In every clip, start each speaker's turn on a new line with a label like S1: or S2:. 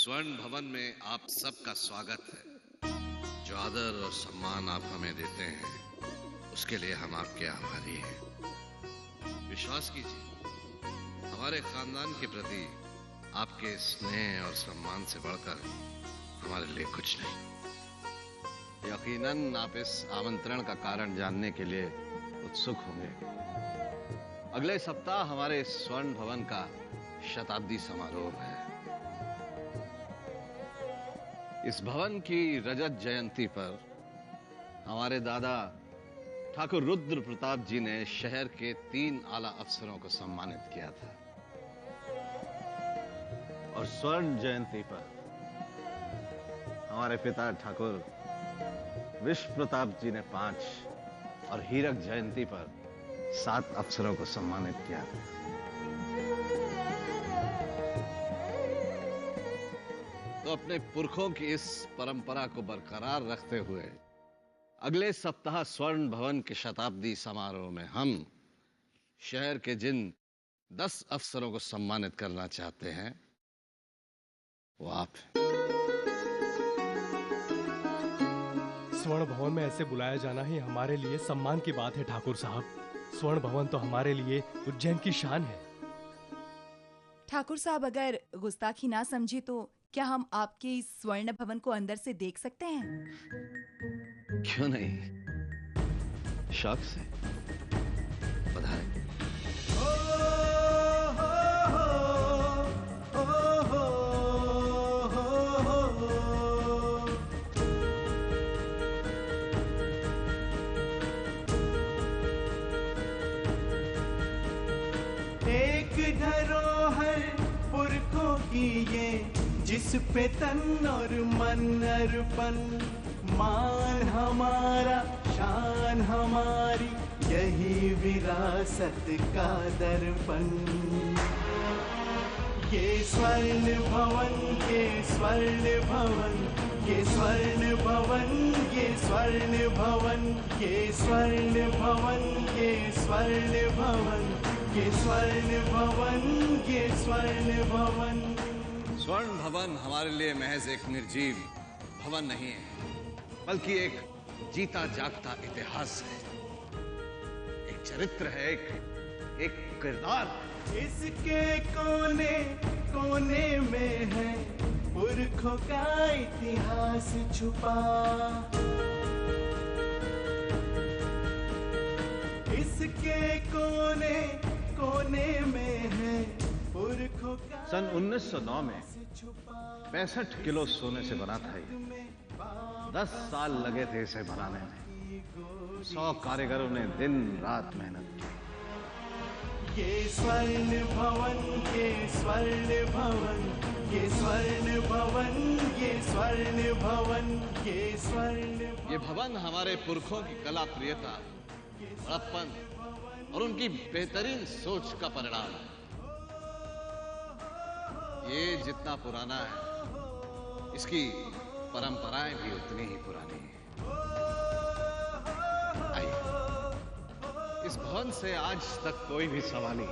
S1: स्वर्ण भवन में आप सबका स्वागत है। जो आदर और सम्मान आप हमें देते हैं उसके लिए हम आपके आभारी हैं। विश्वास कीजिए, हमारे खानदान के प्रति आपके स्नेह और सम्मान से बढ़कर हमारे लिए कुछ नहीं। यकीनन आप इस आमंत्रण का कारण जानने के लिए उत्सुक होंगे। अगले सप्ताह हमारे स्वर्ण भवन का शताब्दी समारोह है। इस भवन की रजत जयंती पर हमारे दादा ठाकुर रुद्र प्रताप जी ने शहर के 3 आला अफसरों को सम्मानित किया था और स्वर्ण जयंती पर हमारे पिता ठाकुर विश्व प्रताप जी ने 5 और हीरक जयंती पर 7 अफसरों को सम्मानित किया था। तो अपने पुरखों की इस परंपरा को बरकरार रखते हुए अगले सप्ताह स्वर्ण भवन के शताब्दी समारोह में हम शहर के जिन 10 अफसरों को सम्मानित करना चाहते हैं वो आप।
S2: स्वर्ण भवन में ऐसे बुलाया जाना ही हमारे लिए सम्मान की बात है ठाकुर साहब। स्वर्ण भवन तो हमारे लिए उज्जैन की शान है।
S3: ठाकुर साहब, अगर गुस्ताखी ना समझे तो क्या हम आपके इस स्वर्ण भवन को अंदर से देख सकते हैं?
S1: क्यों नहीं, शौक से। पधारें।
S4: एक धरोहर पुरखों की ये, जिस पे तन और मन अर्पण, मान हमारा शान हमारी, यही विरासत का दर्पण। ये स्वर्ण भवन, ये स्वर्ण भवन, ये स्वर्ण भवन, ये स्वर्ण भवन, ये स्वर्ण भवन, ये स्वर्ण भवन, ये स्वर्ण भवन, ये स्वर्ण भवन।
S1: स्वर्ण भवन हमारे लिए महज एक निर्जीव भवन नहीं है, बल्कि एक जीता जागता इतिहास है, एक चरित्र है, एक किरदार।
S4: इसके कोने कोने में है पुरखों का इतिहास छुपा। इसके कोने कोने में है पुरखों का।
S1: सन 1909 में 65 किलो सोने से बना था ये। 10 साल लगे थे इसे बनाने में। 100 कारीगरों ने दिन रात मेहनत की।
S4: ये स्वर्ण भवन, ये स्वर्ण भवन, ये स्वर्ण भवन, ये स्वर्ण भवन, ये स्वर्ण।
S1: ये भवन हमारे पुरखों की कला प्रियता, बड़प्पन और उनकी बेहतरीन सोच का परिणाम है। ये जितना पुराना है, इसकी परंपराएं भी उतनी ही पुरानी हैं। आइए, इस भवन से आज तक कोई भी सवाली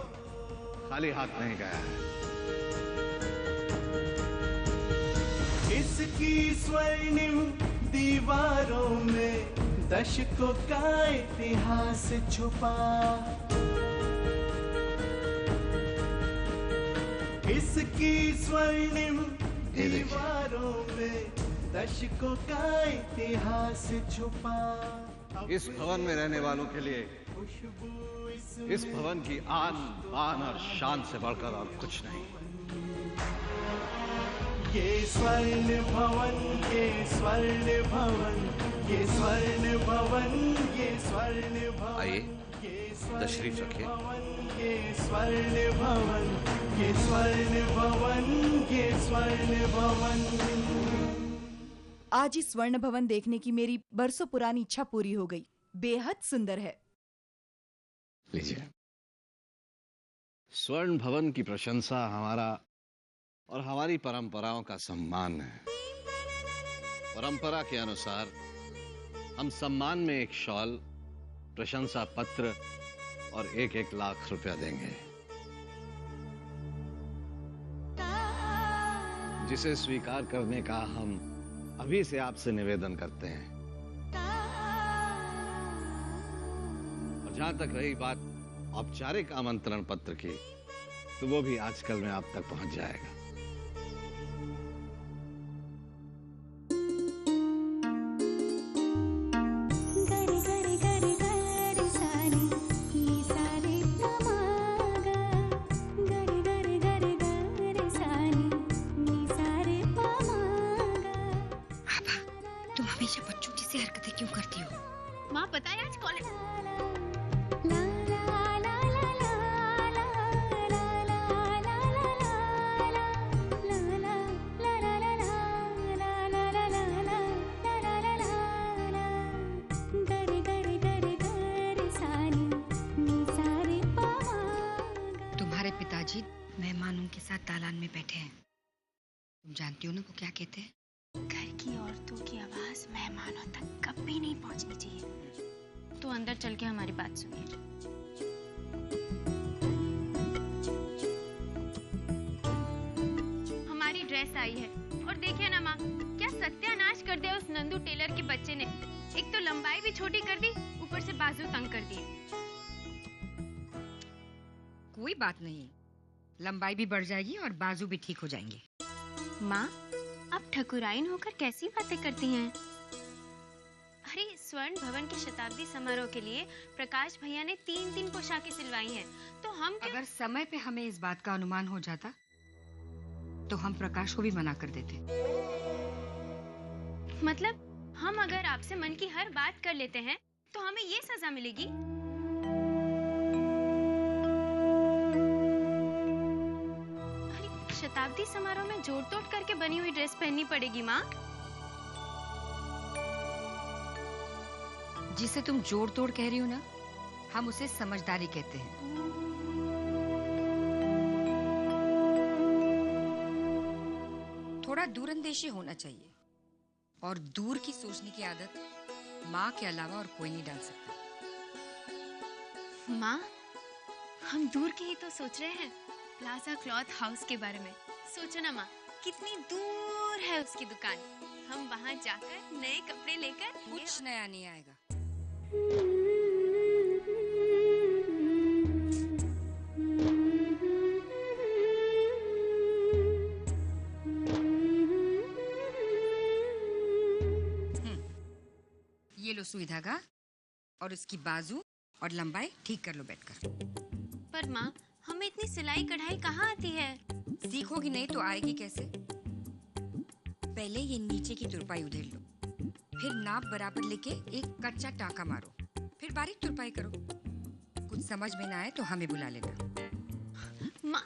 S1: खाली हाथ नहीं गया है।
S4: इसकी स्वर्णिम दीवारों में दशकों का इतिहास छुपा। इसकी स्वर्णिम दीवारों में दशकों का इतिहास छुपा।
S1: इस भवन में रहने वालों के लिए इस भवन की आन बान और शान से बढ़कर और कुछ नहीं।
S4: ये स्वर्ण भवन, ये स्वर्ण भवन, ये स्वर्ण भवन, ये स्वर्ण भवन।
S1: आइए, तशरीफ रखिए।
S4: ये स्वर्ण भवन, ये स्वर्ण भवन, ये स्वर्ण भवन।
S3: आज इस स्वर्ण भवन देखने की मेरी बरसों पुरानी इच्छा पूरी हो गई। बेहद सुंदर है।
S1: लीजिए। स्वर्ण भवन की प्रशंसा हमारा और हमारी परंपराओं का सम्मान है। परंपरा के अनुसार हम सम्मान में एक शॉल, प्रशंसा पत्र और 1-1 लाख रुपया देंगे। जिसे स्वीकार करने का हम अभी से आपसे निवेदन करते हैं। और जहां तक रही बात औपचारिक आमंत्रण पत्र की, तो वो भी आजकल में आप तक पहुंच जाएगा।
S5: तुम हमेशा बच्चों जैसी हरकतें क्यों करती हो?
S6: माँ पता है आज कॉलेज
S5: तुम्हारे पिताजी मेहमानों के साथ दालान में बैठे हैं। तुम जानती हो ना वो क्या कहते हैं?
S6: घर की औरतों की आवाज मेहमानों तक कभी नहीं पहुंचनी चाहिए। तो अंदर चल के हमारी बात सुनिए। हमारी ड्रेस आई है और देखिए ना माँ, क्या सत्यानाश कर दिया उस नंदू टेलर के बच्चे ने। एक तो लंबाई भी छोटी कर दी, ऊपर से बाजू तंग कर दिए।
S5: कोई बात नहीं, लंबाई भी बढ़ जाएगी और बाजू भी ठीक हो जाएंगे।
S6: माँ, आप ठकुराइन होकर कैसी बातें करती हैं? अरे स्वर्ण भवन के शताब्दी समारोह के लिए प्रकाश भैया ने 3 पोशाकें सिलवाई हैं, तो हम क्यों...
S5: अगर समय पे हमें इस बात का अनुमान हो जाता तो हम प्रकाश को भी मना कर देते।
S6: मतलब हम अगर आपसे मन की हर बात कर लेते हैं तो हमें ये सजा मिलेगी? अरे शताब्दी समारोह में जोड़ तोड़ करके बनी हुई ड्रेस पहननी पड़ेगी माँ।
S5: जिसे तुम जोड़ तोड़ कह रही हो ना, हम उसे समझदारी कहते हैं। थोड़ा दूरंदेशी होना चाहिए, और दूर की सोचने की आदत माँ के अलावा और कोई नहीं डाल सकता।
S6: माँ, हम दूर के ही तो सोच रहे हैं, प्लाजा क्लॉथ हाउस के बारे में। सोचो ना माँ, कितनी दूर है उसकी दुकान। हम वहाँ जाकर नए कपड़े लेकर
S5: कुछ नया नहीं आएगा। ये लो सुई धागा और इसकी बाजू और लंबाई ठीक कर लो बैठकर।
S6: पर माँ, हमें इतनी सिलाई कढ़ाई कहाँ आती है?
S5: सीखोगी नहीं तो आएगी कैसे? पहले ये नीचे की तुरपाई उधेड़ लो, फिर नाप बराबर लेके एक कच्चा टाका मारो, फिर बारीक तुरपाई करो। कुछ समझ में ना आए तो हमें बुला लेना।
S6: माँ,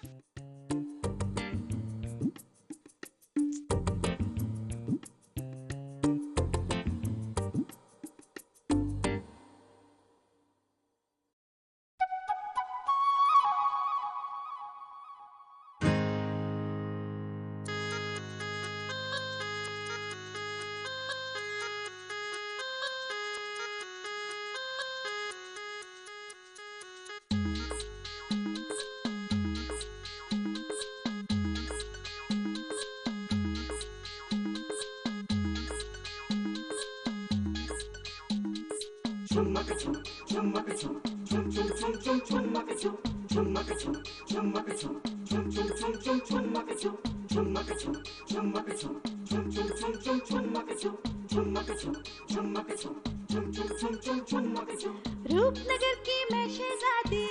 S3: रूपनगर की मैं शहजादी,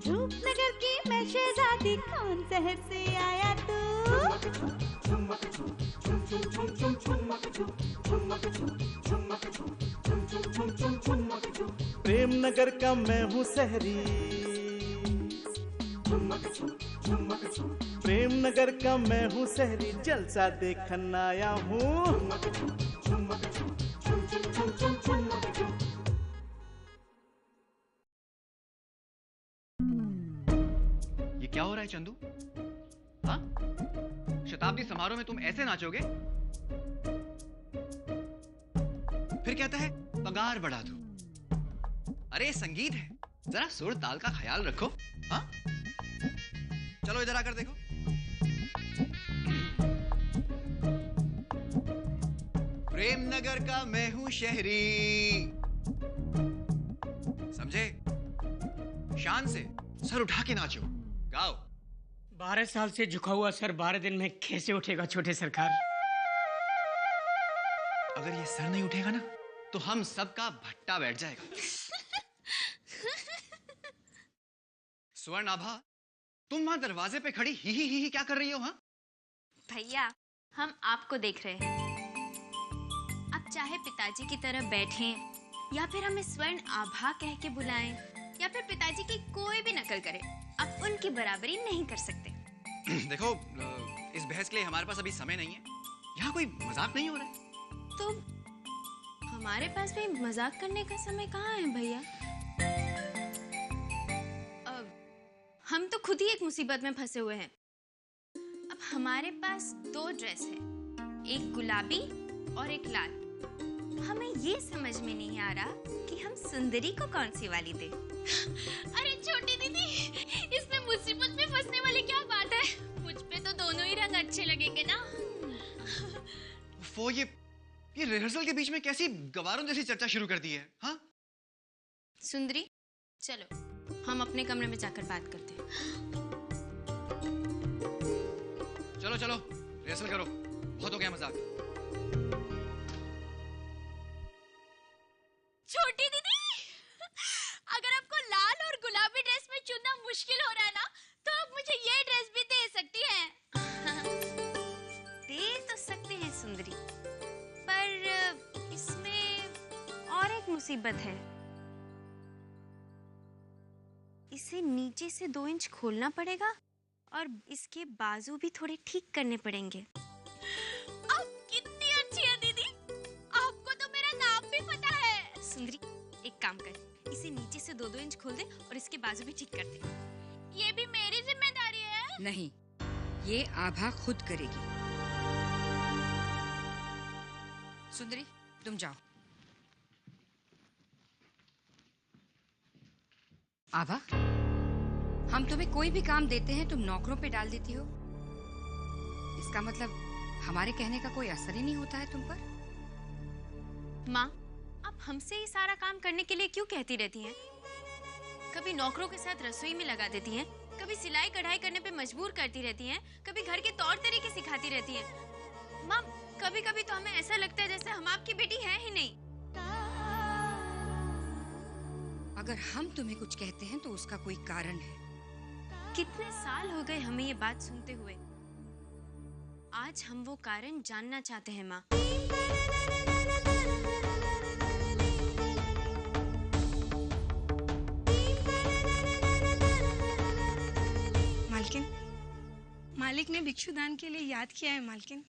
S3: रूपनगर की मैं शहजादी, कौन शहर से आया तू?
S4: प्रेम नगर का मैं हूँ शहरी, प्रेम नगर का मैं हूँ शहरी, जलसा देखन आया हूँ।
S7: ये क्या हो रहा है चंदू? हाँ? शताब्दी समारोह में तुम ऐसे नाचोगे? फिर कहता है पगार बढ़ा दो। अरे संगीत है, जरा सुर ताल का ख्याल रखो। हाँ? चलो इधर आकर देखो। प्रेमनगर का मैं हूं शहरी, समझे? शान से सर उठा के नाचो, गाओ।
S8: 12 साल से झुका हुआ सर 12 दिन में कैसे उठेगा छोटे सरकार?
S7: अगर ये सर नहीं उठेगा ना तो हम सबका भट्टा बैठ जाएगा। स्वर्ण आभा, तुम वहां दरवाजे पे खड़ी ही क्या कर रही हो? हाँ
S6: भैया, हम आपको देख रहे हैं। आप चाहे पिताजी की तरह बैठें या फिर हमें स्वर्ण आभा कह के बुलाएं या फिर पिताजी की कोई भी नकल करें, आप उनकी बराबरी नहीं कर सकते।
S7: देखो, इस बहस के लिए हमारे पास अभी समय नहीं है। यहाँ कोई मजाक नहीं हो रहा है।
S6: तो हमारे पास भी मजाक करने का समय कहाँ है भैया? हम तो खुद ही एक मुसीबत में फंसे हुए हैं। अब हमारे पास 2 ड्रेस है, एक गुलाबी और एक लाल। हमें ये समझ में नहीं आ रहा कि हम सुंदरी को कौन सी वाली दे। अरे छोटी दीदी, इसमें मुसीबत में फंसने वाली क्या बात है? मुझ पे तो दोनों ही रंग अच्छे लगेंगे ना।
S7: वो ये रिहर्सल के बीच में कैसी गवारों जैसी चर्चा शुरू कर दी है? हाँ
S6: सुंदरी, चलो हम अपने कमरे में जाकर बात करते हैं।
S7: चलो चलो रिहर्सल करो, बहुत हो गया मजाक।
S6: छोटी दीदी, अगर आपको लाल और गुलाबी ड्रेस में चुनना मुश्किल हो रहा है ना, तो आप मुझे ये ड्रेस भी दे सकती हैं। दे तो सकते हैं सुंदरी, पर इसमें और एक मुसीबत है। इसे नीचे से 2 इंच खोलना पड़ेगा और इसके बाजू भी थोड़े ठीक करने पड़ेंगे। आप कितनी अच्छी है दीदी, आपको तो मेरा नाम भी पता है। सुंदरी, एक काम कर, इसे नीचे से 2-2 इंच खोल दे और इसके बाजू भी ठीक कर दे। ये भी मेरी जिम्मेदारी है?
S5: नहीं, ये आभा खुद करेगी। सुंदरी, तुम जाओ। आभा, हम तुम्हें कोई भी काम देते हैं, तुम नौकरों पे डाल देती हो। इसका मतलब हमारे कहने का कोई असर ही नहीं होता है तुम पर?
S6: माँ, आप हमसे ही सारा काम करने के लिए क्यों कहती रहती हैं? कभी नौकरों के साथ रसोई में लगा देती हैं, कभी सिलाई कढ़ाई करने पे मजबूर करती रहती हैं, कभी घर के तौर तरीके सिखाती रहती हैं। माँ, कभी कभी तो हमें ऐसा लगता है जैसे हम आपकी बेटी है ही नहीं।
S5: अगर हम तुम्हें कुछ कहते हैं तो उसका कोई कारण है।
S6: कितने साल हो गए हमें ये बात सुनते हुए। आज हम वो कारण जानना चाहते हैं माँ।
S9: मालकिन, मालिक ने भिक्षुदान के लिए याद किया है मालकिन।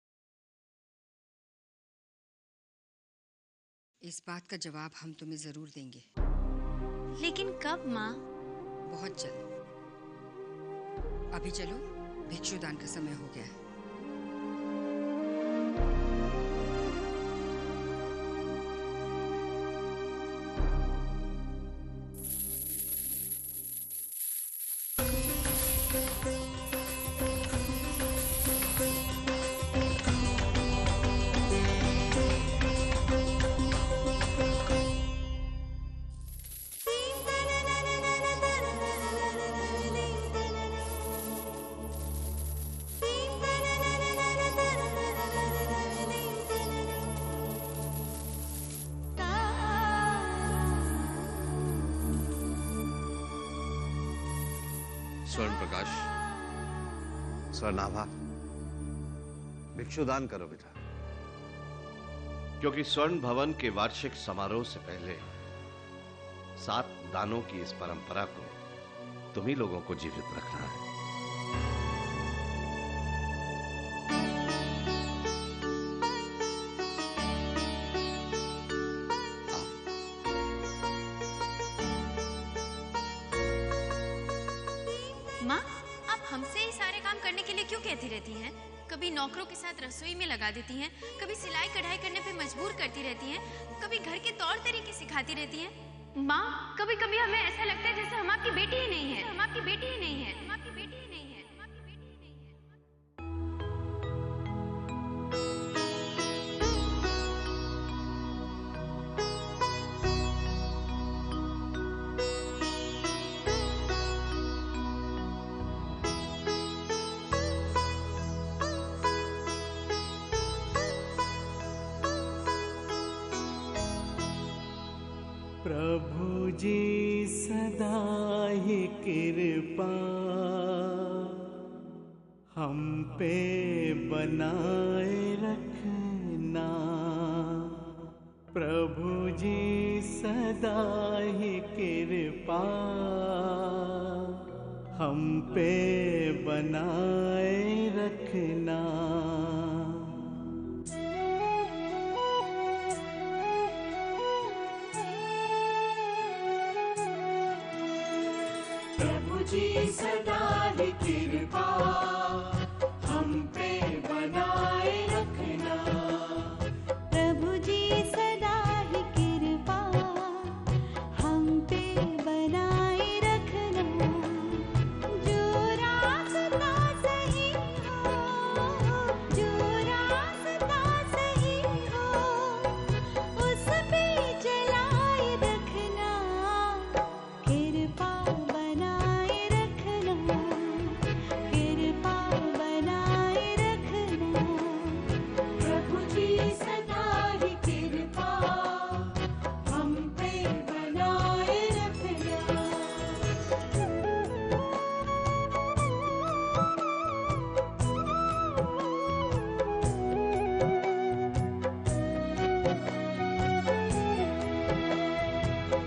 S5: इस बात का जवाब हम तुम्हें जरूर देंगे।
S6: लेकिन कब माँ?
S5: बहुत जल्द। अभी चलो, भिक्षुदान का समय हो गया है।
S1: स्वर्ण प्रकाश, स्वर्णाभा, भिक्षुदान करो बेटा, क्योंकि स्वर्ण भवन के वार्षिक समारोह से पहले 7 दानों की इस परंपरा को तुम्ही लोगों को जीवित रखना है।
S6: माँ, आप हमसे ही सारे काम करने के लिए क्यों कहती रहती हैं? कभी नौकरों के साथ रसोई में लगा देती हैं, कभी सिलाई कढ़ाई करने पे मजबूर करती रहती हैं, कभी घर के तौर तरीके सिखाती रहती हैं। माँ, कभी कभी हमें ऐसा लगता है जैसे हम आपकी बेटी ही नहीं है। हम आपकी बेटी ही नहीं है। हम आपकी बेटी ही नहीं है।
S4: प्रभु जी सदा ही कृपा हम पे बनाए रखना। प्रभु जी सदा ही कृपा हम पे बनाए रखना। प्रभु जी सदा ही कृपा हम पे बनाए रखना।
S10: प्रभु जी सदा ही कृपा हम पे बनाए रखना। जो रास्ता सही हो, जो रास्ता सही हो, उस पे चलाए रखना। कृपा बनाए रखना, कृपा बनाए रखना। प्रभु जी सदा ही कृपा हम पे बनाए रखना।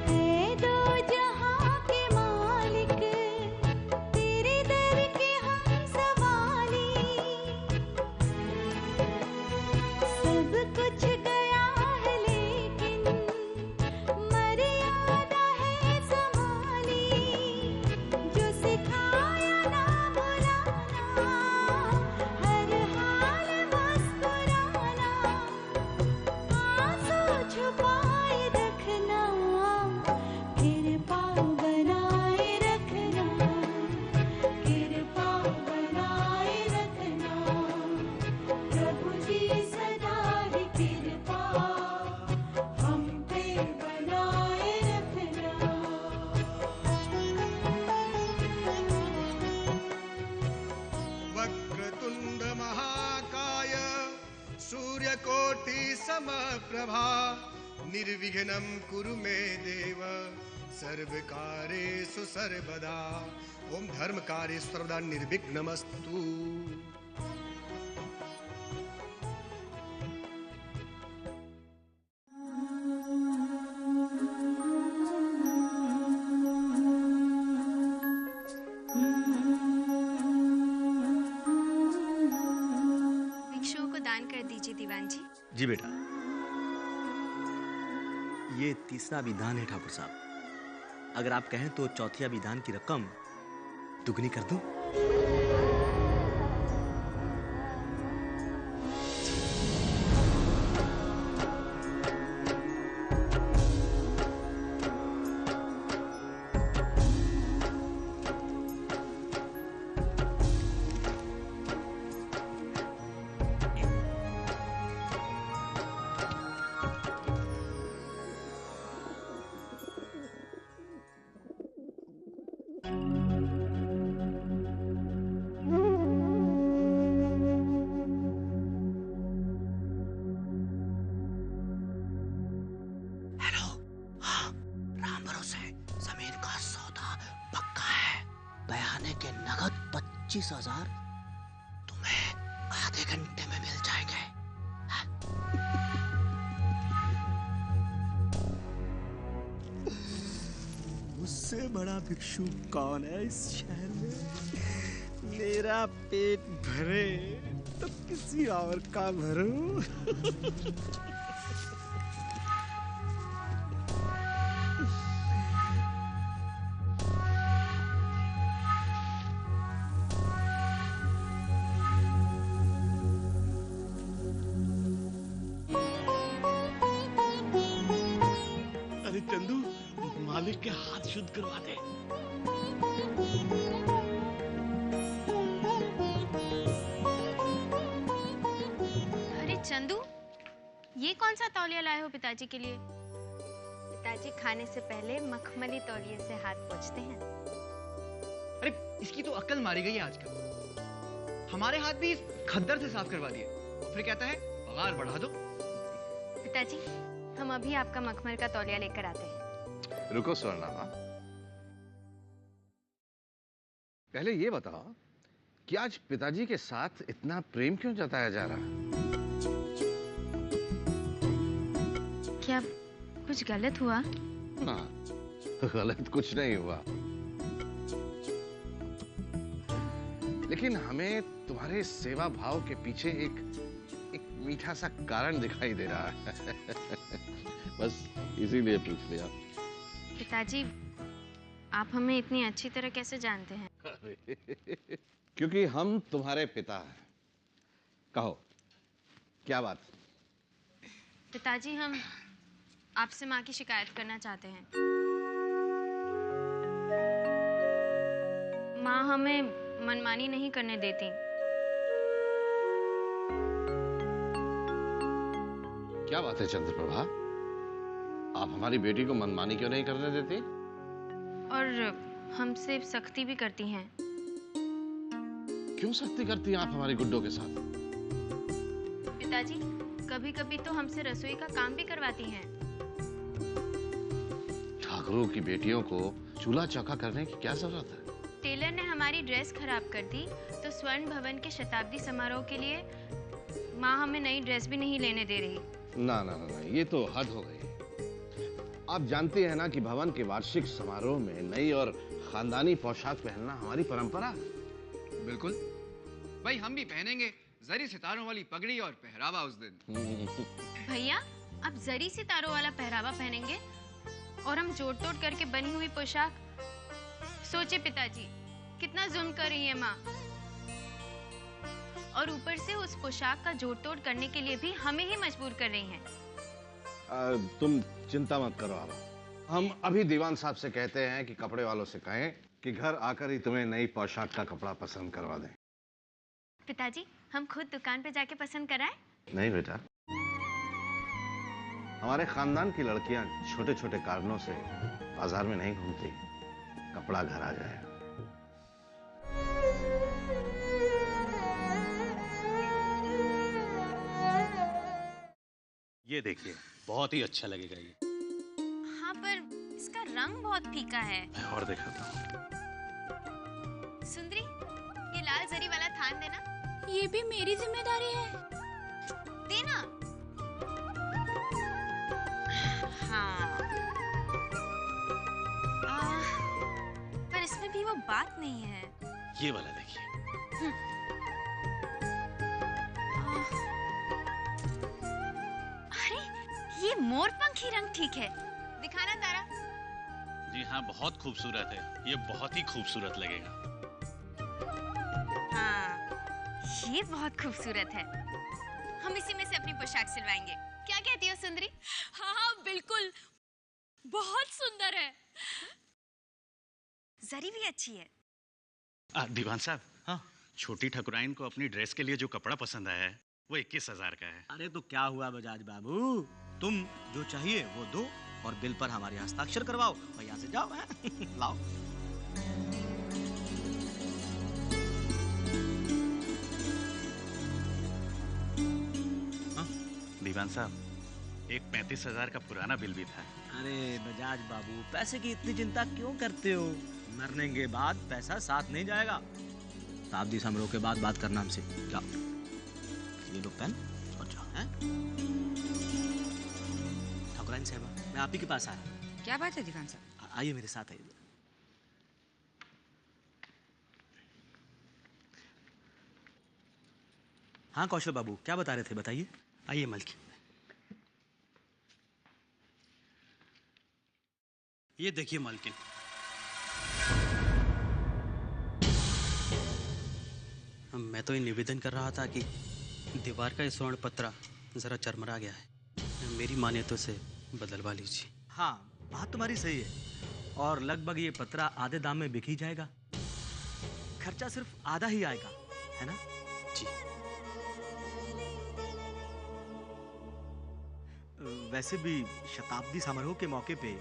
S10: है दो जहां के मालिक, तेरे दर के हम सवाली। सब कुछ गया है लेकिन मर्यादा है संभाली। जो सिखाया ना भुलाना, हर हाल मुस्कुराना। आंसू छुपाए रखना, कृपा बनाए रखना, कृपा बनाए रखना। प्रभु जी सदा ही कृपा हम पे बनाए रखना।
S11: वक्रतुंड महाकाय सूर्यकोटि समप्रभा निर्विघ्नं कुरु मे देव सर्वकार्येषु सर्वदा। ओम धर्मकार्येषु सर्वदा निर्विघ्नमस्तु।
S6: भिक्षुओं को दान कर दीजिए दीवान जी।
S12: जी बेटा, ये तीसरा विधान है ठाकुर साहब। अगर आप कहें तो चौथिया विधान की रकम दुगनी कर दूं? बयाने के नगद 25,000 तुम्हें आधे घंटे में मिल जाएंगे।
S4: मुझसे बड़ा भिक्षु कौन है इस शहर में? मेरा पेट भरे तो किसी और का भरूं।
S13: अरे चंदू, मालिक के हाथ शुद्ध करवा दे।
S6: अरे चंदू, ये कौन सा तौलिया लाए हो पिताजी के लिए? पिताजी खाने से पहले मखमली तौलिए से हाथ पोंछते हैं।
S7: अरे इसकी तो अक्ल मारी गई है आजकल। हमारे हाथ भी इस खद्दर से साफ करवा दिए, फिर कहता है पगार बढ़ा दो।
S6: पिताजी, हम अभी आपका मखमल का तौलिया लेकर आते हैं।
S1: रुको स्वर्णा, पहले ये बताओ कि आज पिताजी के साथ इतना प्रेम क्यों जताया जा रहा है?
S6: क्या कुछ गलत हुआ?
S1: ना, गलत कुछ नहीं हुआ, लेकिन हमें तुम्हारे सेवा भाव के पीछे एक मीठा सा कारण दिखाई दे रहा है। बस इसीलिए पूछ लिया।
S6: पिताजी, आप हमें इतनी अच्छी तरह कैसे जानते हैं?
S1: क्योंकि हम तुम्हारे पिता हैं। कहो, क्या बात?
S6: पिताजी, हम आपसे माँ की शिकायत करना चाहते हैं। माँ हमें मनमानी नहीं करने देती।
S1: क्या बात है चंद्रप्रभा, आप हमारी बेटी को मनमानी क्यों नहीं करने देती?
S6: और हमसे सख्ती भी करती हैं।
S1: क्यों सख्ती करती हैं आप हमारी गुड्डो के साथ?
S6: पिताजी, कभी कभी तो हमसे रसोई का काम भी करवाती हैं।
S1: ठाकुरों की बेटियों को चूल्हा चौका करने की क्या जरूरत है?
S6: टेलर ने हमारी ड्रेस खराब कर दी तो स्वर्ण भवन के शताब्दी समारोह के लिए माँ हमें नई ड्रेस भी नहीं लेने दे रही।
S1: ना ना ना, ये तो हद हो गई। आप जानते हैं ना कि भवन के वार्षिक समारोह में नई और खानदानी पोशाक पहनना हमारी परंपरा है।
S7: बिल्कुल भाई, हम भी पहनेंगे जरी सितारों वाली पगड़ी और पहरावा उस दिन।
S6: भैया, अब जरी सितारों वाला पहरावा पहनेंगे और हम जोड़ तोड़ करके बनी हुई पोशाक। सोचे पिताजी, कितना जुल्म कर रही है माँ, और ऊपर से उस पोशाक का जोड़ तोड़ करने के लिए भी हमें ही मजबूर कर रही हैं।
S1: तुम चिंता मत करो आबा, हम अभी दीवान साहब से कहते हैं कि कपड़े वालों से कहें कि घर आकर ही तुम्हें नई पोशाक का कपड़ा पसंद करवा दें।
S6: पिताजी, हम खुद दुकान पे जाके पसंद कराएं?
S1: नहीं बेटा, हमारे खानदान की लड़कियां छोटे छोटे कारणों से बाजार में नहीं घूमती, कपड़ा घर आ जाएगा।
S14: ये देखिए, बहुत ही अच्छा लगेगा ये।
S6: हाँ, पर इसका रंग बहुत फीका है।
S14: मैं और दिखाता हूँ।
S6: सुंदरी, ये लाल जरी वाला थान देना।
S10: ये भी मेरी जिम्मेदारी है।
S6: देना। हाँ। पर इसमें भी वो बात नहीं है।
S14: ये वाला देखिए।
S6: ये मोरपंखी रंग ठीक है, दिखाना तारा।
S14: जी हाँ, बहुत खूबसूरत है, ये बहुत ही खूबसूरत लगेगा।
S6: हाँ, ये बहुत खूबसूरत है। हम इसी में से अपनी पोशाक सिलवाएंगे। क्या कहती हो सुंदरी?
S10: हाँ हाँ बिल्कुल, बहुत सुंदर है।
S6: जरी भी अच्छी है।
S14: दीवान साहब, हाँ, छोटी ठकुराइन को अपनी ड्रेस के लिए जो कपड़ा पसंद आया है वो 21,000 का है।
S12: अरे तो क्या हुआ बजाज बाबू, तुम जो चाहिए वो दो और बिल पर हमारे हस्ताक्षर करवाओ और यहाँ से जाओ। लाओ।
S14: दीवान साहब, एक 35,000 का पुराना बिल भी था।
S12: अरे बजाज बाबू, पैसे की इतनी चिंता क्यों करते हो? मरने के बाद पैसा साथ नहीं जाएगा। शताब्दी समारोह के बाद बात करना हमसे। जाओ, ये लो पेन और जाओ। ठाकुराइन साहबा, मैं आप ही के पास आ रहा हूँ।
S5: क्या बात है दीवान साहब?
S12: आइए मेरे साथ आइए। हाँ कौशल बाबू, क्या बता रहे थे, बताइए।
S8: आइए मलकी, ये देखिए मालकिन, मैं तो ये निवेदन कर रहा था कि दीवार का ये स्वर्ण पत्रा जरा चरमरा गया है, मेरी मान्यता से बदलवा लीजिए।
S12: हाँ, बात तुम्हारी सही है, और लगभग ये पत्रा आधे दाम में बिक ही जाएगा। खर्चा सिर्फ आधा ही आएगा, है ना?
S8: जी।
S12: वैसे भी शताब्दी समारोह के मौके पे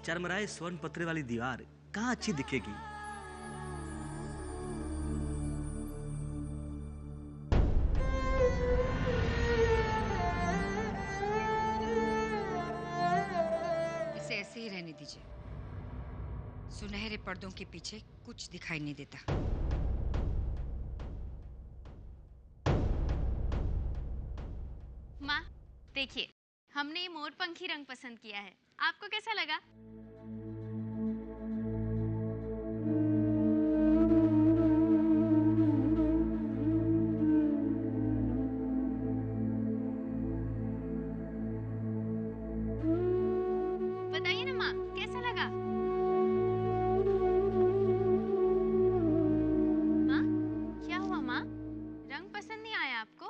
S12: चरमराए स्वर्ण पत्रे वाली दीवार कहाँ अच्छी दिखेगी?
S5: ऐसे ही रहने दीजिए। सुनहरे पर्दों के पीछे कुछ दिखाई नहीं देता।
S6: माँ देखिए, हमने ये मोरपंखी रंग पसंद किया है, आपको कैसा लगा? बताइए ना माँ, कैसा लगा? माँ, क्या हुआ माँ? रंग पसंद नहीं आया आपको?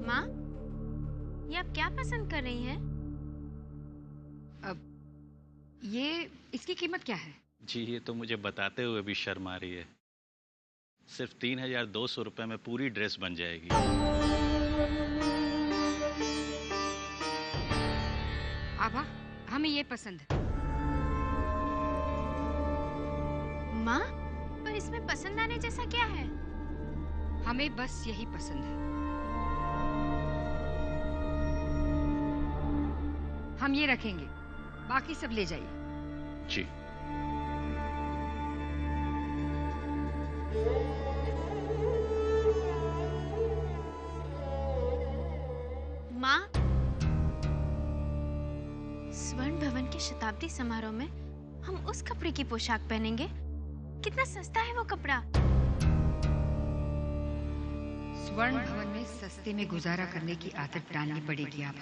S6: माँ, ये आप क्या पसंद कर रही हैं?
S5: ये इसकी कीमत क्या है?
S14: जी ये तो मुझे बताते हुए भी शर्म आ रही है। सिर्फ 3,200 रुपए में पूरी ड्रेस बन जाएगी।
S5: आभा, हमें ये पसंद है।
S6: माँ, पर इसमें पसंद आने जैसा क्या है?
S5: हमें बस यही पसंद है। हम ये रखेंगे, बाकी सब ले जाइए।
S14: जी।
S6: माँ, स्वर्ण भवन के शताब्दी समारोह में हम उस कपड़े की पोशाक पहनेंगे। कितना सस्ता है वो कपड़ा।
S5: स्वर्ण भवन में सस्ते में गुजारा करने की आदत डालनी पड़ेगी आप।